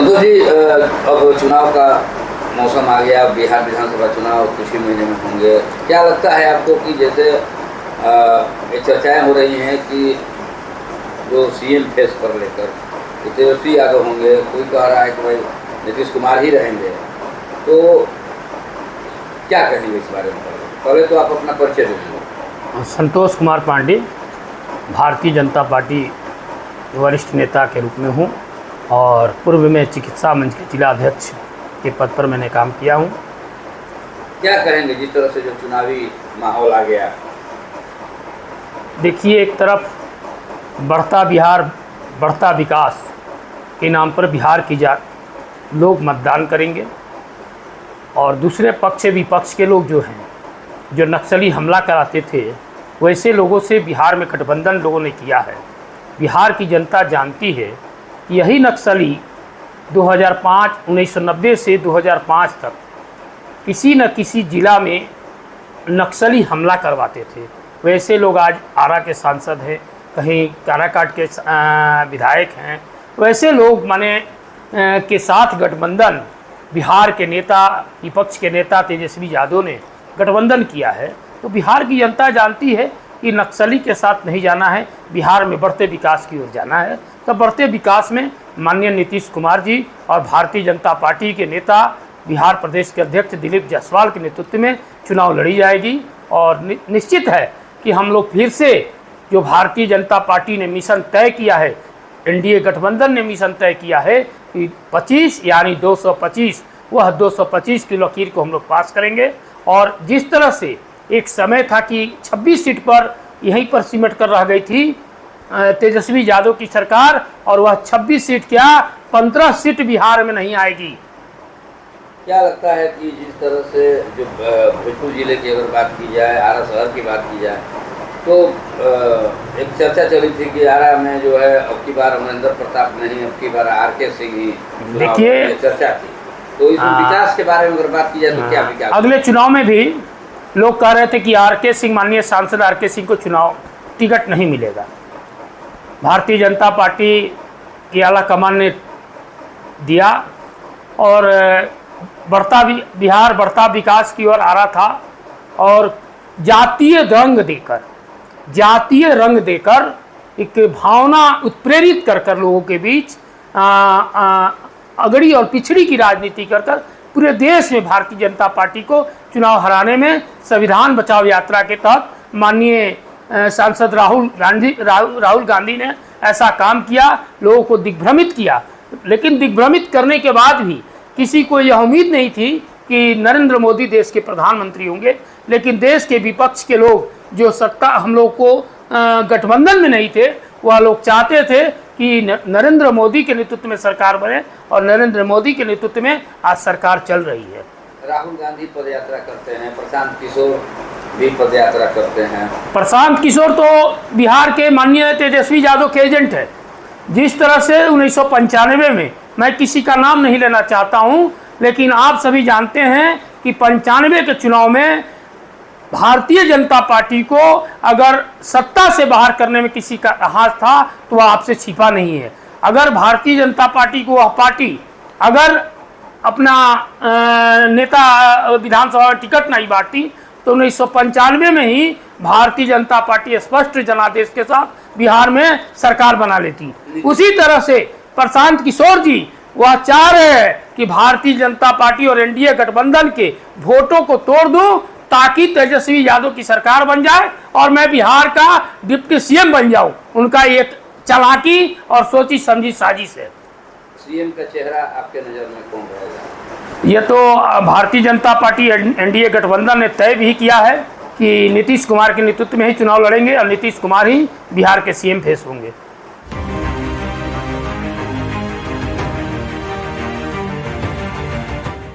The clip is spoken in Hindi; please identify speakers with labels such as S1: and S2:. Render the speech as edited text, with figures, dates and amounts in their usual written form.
S1: संतोष जी, अब चुनाव का मौसम आ गया, बिहार विधानसभा चुनाव कुछ ही महीने में होंगे। क्या लगता है आपको कि जैसे ये चर्चाएं हो रही हैं कि जो सीएम फेस पर लेकर तेजस्वी यादव होंगे, कोई कह रहा है कि भाई नीतीश कुमार ही रहेंगे, तो क्या कहेंगे इस बारे में? पहले तो आप अपना परिचय दीजिए।
S2: संतोष कुमार पांडे, भारतीय जनता पार्टी वरिष्ठ नेता के रूप में हूँ और पूर्व में चिकित्सा मंच के जिला अध्यक्ष के पद पर मैंने काम किया हूँ।
S1: क्या कहेंगे जिस तरह से जो चुनावी माहौल आ गया?
S2: देखिए, एक तरफ बढ़ता बिहार बढ़ता विकास के नाम पर बिहार की लोग मतदान करेंगे और दूसरे पक्ष से विपक्ष के लोग जो हैं, जो नक्सली हमला कराते थे, वैसे लोगों से बिहार में गठबंधन लोगों ने किया है। बिहार की जनता जानती है कि यही नक्सली 1990 से 2005 तक किसी न किसी ज़िला में नक्सली हमला करवाते थे। वैसे लोग आज आरा के सांसद हैं, कहीं काराकाट के विधायक हैं। वैसे लोग के साथ गठबंधन बिहार के नेता, विपक्ष के नेता तेजस्वी यादव ने गठबंधन किया है। तो बिहार की जनता जानती है कि नक्सली के साथ नहीं जाना है, बिहार में बढ़ते विकास की ओर जाना है। तो बढ़ते विकास में माननीय नीतीश कुमार जी और भारतीय जनता पार्टी के नेता बिहार प्रदेश के अध्यक्ष दिलीप जायसवाल के नेतृत्व में चुनाव लड़ी जाएगी और निश्चित है कि हम लोग फिर से जो भारतीय जनता पार्टी ने मिशन तय किया है, एनडीए गठबंधन ने मिशन तय किया है कि 25 यानी 225, वह 225 की लकीर को हम लोग पास करेंगे। और जिस तरह से एक समय था कि 26 सीट पर यहीं पर सिमट कर रह गई थी तेजस्वी यादव की सरकार, और वह 26 सीट क्या 15 सीट बिहार में नहीं आएगी।
S1: क्या लगता है कि जिस तरह से जो भोजपुर जिले की अगर बात की जाए, आरा शहर की बात की जाए, तो एक चर्चा चली थी कि आरा में जो है अब की बार अमरिंदर प्रताप नहीं, अब की बार आरके सिंह ही, देखिए चर्चा थी। तो इस विकास के बारे में अगर बात की जाए तो क्या विकास? अगले
S2: चुनाव में भी लोग कह रहे थे कि आरके सिंह, माननीय सांसद आरके सिंह को चुनाव टिकट नहीं मिलेगा। भारतीय जनता पार्टी की आला कमान ने दिया और बिहार बढ़ता विकास की ओर आ रहा था और जातीय रंग देकर एक भावना उत्प्रेरित कर लोगों के बीच अगड़ी और पिछड़ी की राजनीति कर पूरे देश में भारतीय जनता पार्टी को चुनाव हराने में संविधान बचाओ यात्रा के तहत माननीय सांसद राहुल गांधी ने ऐसा काम किया, लोगों को दिग्भ्रमित किया। लेकिन दिग्भ्रमित करने के बाद भी किसी को यह उम्मीद नहीं थी कि नरेंद्र मोदी देश के प्रधानमंत्री होंगे। लेकिन देश के विपक्ष के लोग जो सत्ता हम लोग को गठबंधन में नहीं थे, वह लोग चाहते थे कि नरेंद्र मोदी के नेतृत्व में सरकार बने और नरेंद्र मोदी के नेतृत्व में आज सरकार चल रही है।
S1: राहुल गांधी पदयात्रा करते हैं, प्रशांत किशोर भी पदयात्रा करते हैं।
S2: प्रशांत किशोर तो बिहार के माननीय तेजस्वी यादव के एजेंट है। जिस तरह से 1995 में, मैं किसी का नाम नहीं लेना चाहता हूं, लेकिन आप सभी जानते हैं कि 95 के चुनाव में भारतीय जनता पार्टी को अगर सत्ता से बाहर करने में किसी का हाथ था तो वह आपसे छिपा नहीं है। अगर भारतीय जनता पार्टी को वह पार्टी अगर अपना नेता विधानसभा में टिकट नहीं बांटती तो 1995 में ही भारतीय जनता पार्टी स्पष्ट जनादेश के साथ बिहार में सरकार बना लेती। उसी तरह से प्रशांत किशोर जी वह चाह रहे हैं कि भारतीय जनता पार्टी और एनडीए गठबंधन के वोटों को तोड़ दूं ताकि तेजस्वी यादव की सरकार बन जाए और मैं बिहार का डिप्टी सीएम बन जाऊं। उनका ये चालाकी और सोची समझी साजिश है।
S1: सीएम का चेहरा आपके नज़र में कौन रहेगा?
S2: ये तो भारतीय जनता पार्टी एनडीए गठबंधन ने तय भी किया है कि नीतीश कुमार के नेतृत्व में ही चुनाव लड़ेंगे और नीतीश कुमार ही बिहार के सीएम फेस होंगे।